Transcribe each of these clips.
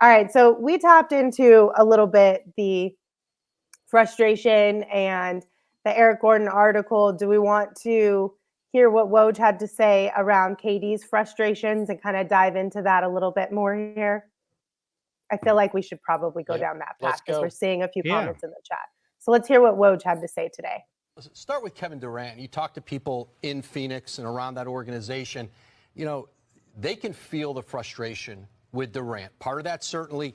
All right. So we tapped into a little bit the frustration and the Eric Gordon article. Do we want to hear what Woj had to say around KD's frustrations and kind of dive into that a little bit more here? I feel like we should probably go down that path because we're seeing a few comments in the chat. So let's hear what Woj had to say today. Start with Kevin Durant. You talk to people in Phoenix and around that organization. You know, they can feel the frustration with Durant. Part of that certainly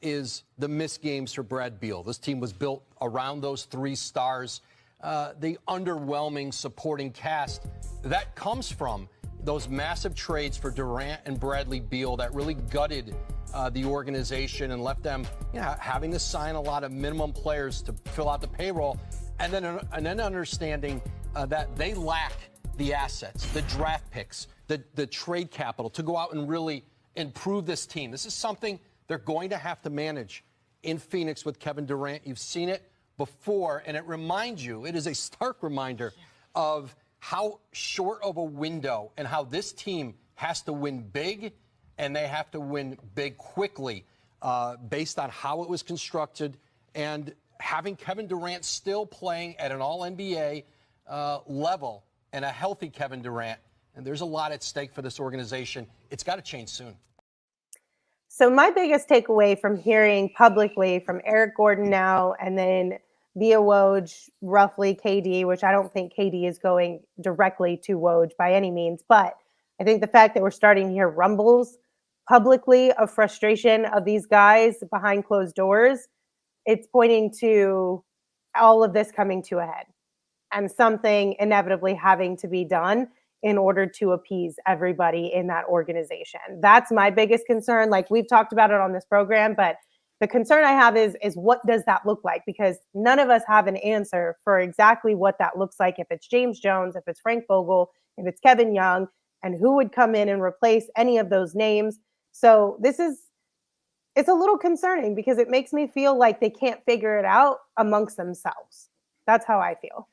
is the missed games for Brad Beal. This team was built around those three stars. The underwhelming supporting cast that comes from those massive trades for Durant and Bradley Beal that really gutted the organization and left them, having to sign a lot of minimum players to fill out the payroll, and then understanding that they lack the assets, the draft picks, the trade capital to go out and really improve this team. This is something they're going to have to manage in Phoenix with Kevin Durant. You've seen it before, and it is a stark reminder of how short of a window and how this team has to win big, and they have to win big quickly based on how it was constructed, and having Kevin Durant still playing at an all-NBA level and a healthy Kevin Durant. And there's a lot at stake for this organization. It's got to change soon. So my biggest takeaway from hearing publicly from Eric Gordon now and then via Woj, roughly KD, which I don't think KD is going directly to Woj by any means, but I think the fact that we're starting to hear rumbles publicly of frustration of these guys behind closed doors, it's pointing to all of this coming to a head and something inevitably having to be done in order to appease everybody in that organization. That's my biggest concern. Like we've talked about it on this program, but the concern I have is what does that look like? Because none of us have an answer for exactly what that looks like. If it's James Jones, if it's Frank Vogel, if it's Kevin Young, and who would come in and replace any of those names. So it's a little concerning because it makes me feel like they can't figure it out amongst themselves. That's how I feel.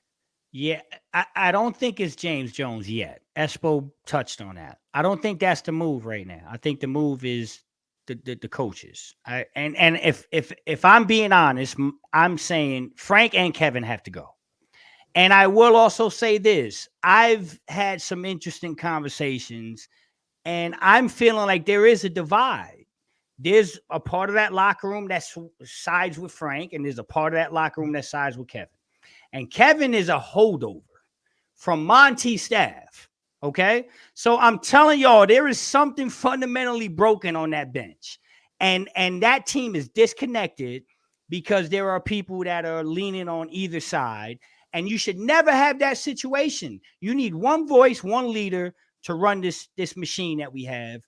Yeah, I don't think it's James Jones yet. Espo touched on that. I don't think that's the move right now. I think the move is the coaches. And if I'm being honest, I'm saying Frank and Kevin have to go. And I will also say this. I've had some interesting conversations, and I'm feeling like there is a divide. There's a part of that locker room that sides with Frank, and there's a part of that locker room that sides with Kevin. And Kevin is a holdover from Monty's staff, okay? So I'm telling y'all, there is something fundamentally broken on that bench. And that team is disconnected because there are people that are leaning on either side. And you should never have that situation. You need one voice, one leader to run this machine that we have.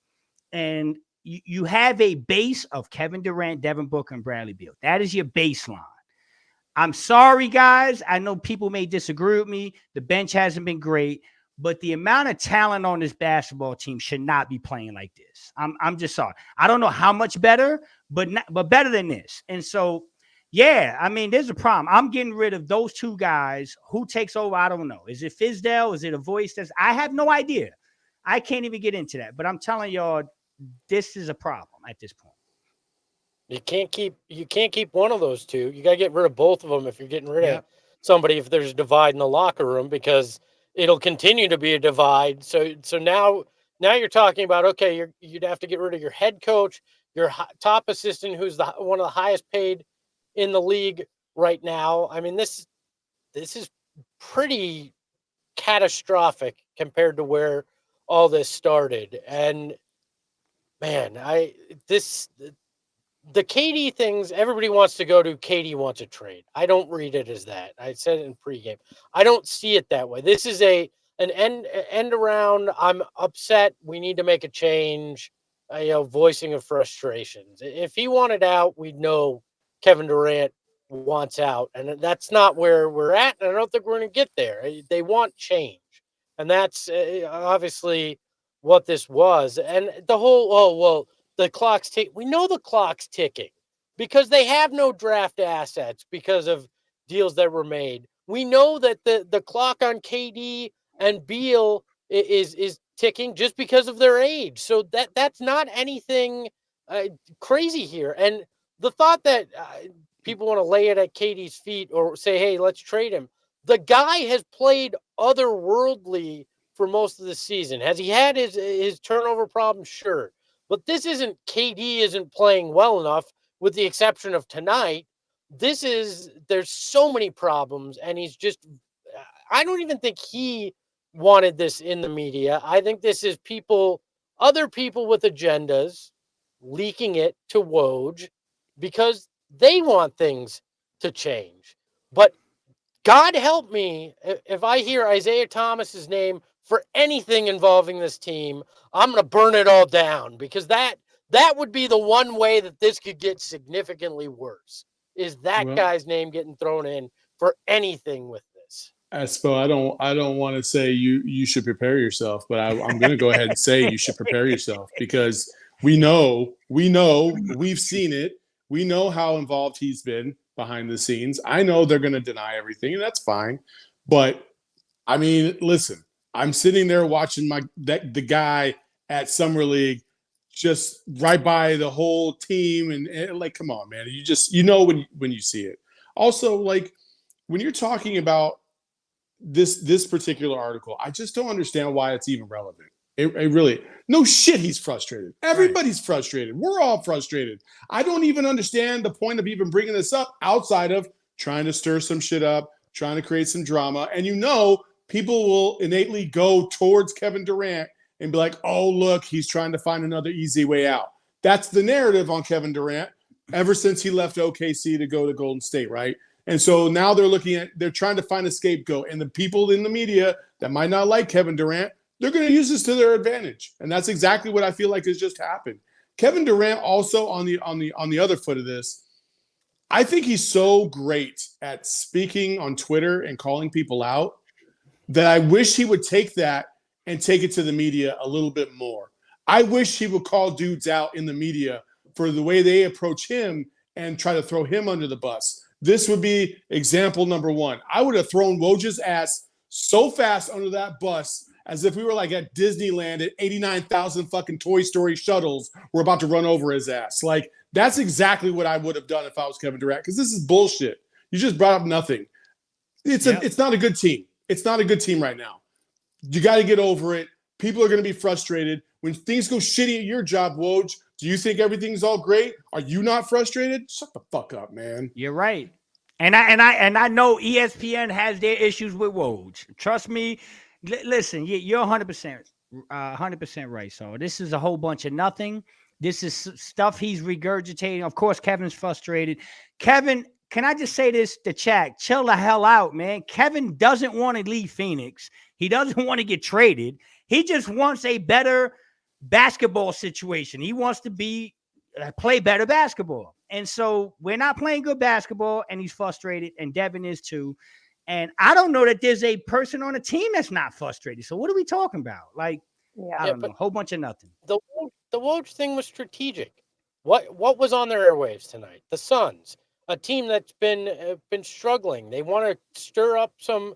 And you have a base of Kevin Durant, Devin Booker, and Bradley Beal. That is your baseline. I'm sorry, guys. I know people may disagree with me. The bench hasn't been great, but the amount of talent on this basketball team should not be playing like this. I'm just sorry. I don't know how much better, but better than this. And so, yeah, I mean, there's a problem. I'm getting rid of those two guys. Who takes over? I don't know. Is it Fizdale? Is it a voice? I have no idea. I can't even get into that. But I'm telling y'all, this is a problem at this point. You can't keep one of those two. You got to get rid of both of them if you're getting rid of somebody, if there's a divide in the locker room, because it'll continue to be a divide. So now you're talking about, okay, you'd have to get rid of your head coach, your top assistant, who's one of the highest paid in the league right now. I mean, this is pretty catastrophic compared to where all this started. And man, the KD things, everybody wants to go to KD wants a trade. I don't read it as that. I said it in pregame. I don't see it that way. This is an end around. I'm upset. We need to make a change. Voicing of frustrations. If he wanted out, we'd know Kevin Durant wants out, and that's not where we're at. And I don't think we're going to get there. They want change, and that's obviously what this was. And the whole the clock's ticking. We know the clock's ticking because they have no draft assets because of deals that were made. We know that the clock on KD and Beal is ticking just because of their age. So that's not anything crazy here. And the thought that people want to lay it at KD's feet or say, hey, let's trade him. The guy has played otherworldly for most of the season. Has he had his turnover problems? Sure. But this isn't KD isn't playing well enough, with the exception of tonight. There's so many problems, and he's just, I don't even think he wanted this in the media. I think this is other people with agendas leaking it to Woj because they want things to change. But God help me if I hear Isaiah Thomas's name for anything involving this team, I'm going to burn it all down, because that would be the one way that this could get significantly worse, is that guy's name getting thrown in for anything with this. Espo, I don't want to say you should prepare yourself, but I'm going to go ahead and say you should prepare yourself, because we know, we've seen it. We know how involved he's been behind the scenes. I know they're going to deny everything, and that's fine. But I mean, listen, I'm sitting there watching the guy at Summer League just right by the whole team, and like, come on, man, you know when you see it. Also, like, when you're talking about this particular article, I just don't understand why it's even relevant. It really, no shit, he's frustrated. Everybody's frustrated. We're all frustrated. I don't even understand the point of even bringing this up outside of trying to stir some shit up, trying to create some drama. And people will innately go towards Kevin Durant and be like, oh, look, he's trying to find another easy way out. That's the narrative on Kevin Durant ever since he left OKC to go to Golden State, right? And so now they're trying to find a scapegoat. And the people in the media that might not like Kevin Durant, they're going to use this to their advantage. And that's exactly what I feel like has just happened. Kevin Durant also on the other foot of this, I think he's so great at speaking on Twitter and calling people out that I wish he would take that and take it to the media a little bit more. I wish he would call dudes out in the media for the way they approach him and try to throw him under the bus. This would be example number one. I would have thrown Woj's ass so fast under that bus as if we were like at Disneyland at 89,000 fucking Toy Story shuttles. We're about to run over his ass. Like, that's exactly what I would have done if I was Kevin Durant, because this is bullshit. You just brought up nothing. It's not a good team. It's not a good team right now. You got to get over it. People are going to be frustrated. When things go shitty at your job, Woj, do you think everything's all great? Are you not frustrated? Shut the fuck up, man. You're right. And I know ESPN has their issues with Woj. Trust me. Listen, you're 100% right. So this is a whole bunch of nothing. This is stuff he's regurgitating. Of course, Kevin's frustrated. Kevin, can I just say this to chat? Chill the hell out, man. Kevin doesn't want to leave Phoenix. He doesn't want to get traded. He just wants a better basketball situation. He wants to play better basketball. And so we're not playing good basketball, and he's frustrated, and Devin is too. And I don't know that there's a person on the team that's not frustrated. So what are we talking about? Like, I don't know, a whole bunch of nothing. The Woj thing was strategic. What was on their airwaves tonight? The Suns, a team that's been struggling. They want to stir up some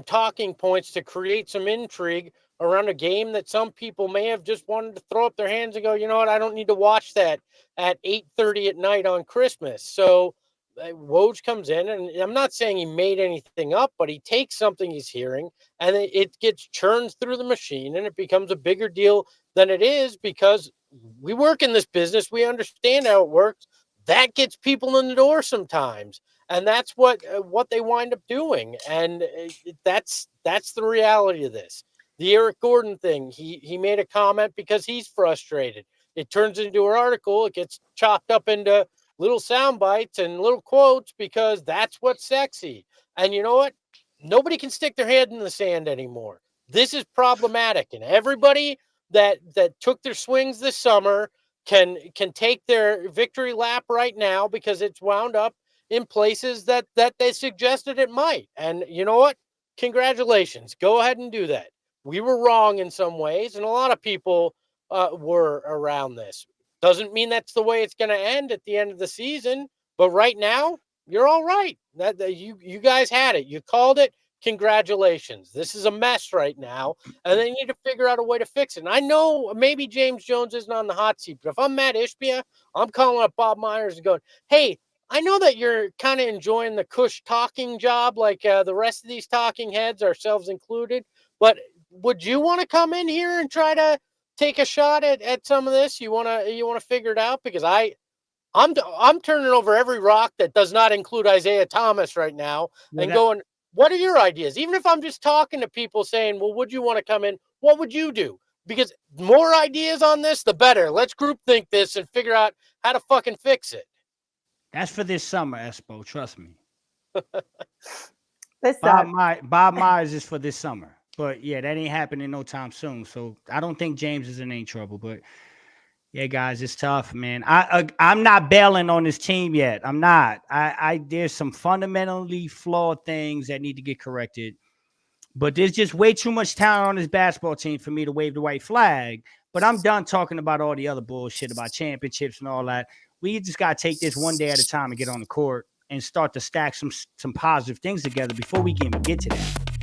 talking points to create some intrigue around a game that some people may have just wanted to throw up their hands and go, you know what, I don't need to watch that at 8:30 at night on Christmas. So Woj comes in, and I'm not saying he made anything up, but he takes something he's hearing and it gets churned through the machine, and it becomes a bigger deal than it is, because we work in this business. We understand how it works. That gets people in the door sometimes. And that's what they wind up doing. And that's the reality of this. The Eric Gordon thing, he made a comment because he's frustrated. It turns into an article. It gets chopped up into little sound bites and little quotes because that's what's sexy. And you know what? Nobody can stick their head in the sand anymore. This is problematic. And everybody that took their swings this summer can take their victory lap right now, because it's wound up in places that they suggested it might. And you know what? Congratulations. Go ahead and do that. We were wrong in some ways, and a lot of people were around this. Doesn't mean that's the way it's going to end at the end of the season, but right now, you're all right. That you guys had it. You called it. congratulations. This is a mess right now, and they need to figure out a way to fix it. And I know maybe James Jones isn't on the hot seat, but if I'm Matt Ishbia, I'm calling up Bob Myers and going, hey, I know that you're kind of enjoying the cush talking job like the rest of these talking heads, ourselves included, but would you want to come in here and try to take a shot at some of this? You want to figure it out? Because I'm turning over every rock that does not include Isaiah Thomas right now and going, what are your ideas? Even if I'm just talking to people saying, well, would you want to come in? What would you do? Because more ideas on this, the better. Let's group think this and figure out how to fucking fix it. That's for this summer, Espo. Trust me. Bob Myers is for this summer. But yeah, that ain't happening no time soon. So I don't think James is in any trouble. But yeah, guys, it's tough, man. I'm not bailing on this team yet. I'm not. There's some fundamentally flawed things that need to get corrected. But there's just way too much talent on this basketball team for me to wave the white flag. But I'm done talking about all the other bullshit about championships and all that. We just got to take this one day at a time and get on the court and start to stack some positive things together before we can even get to that.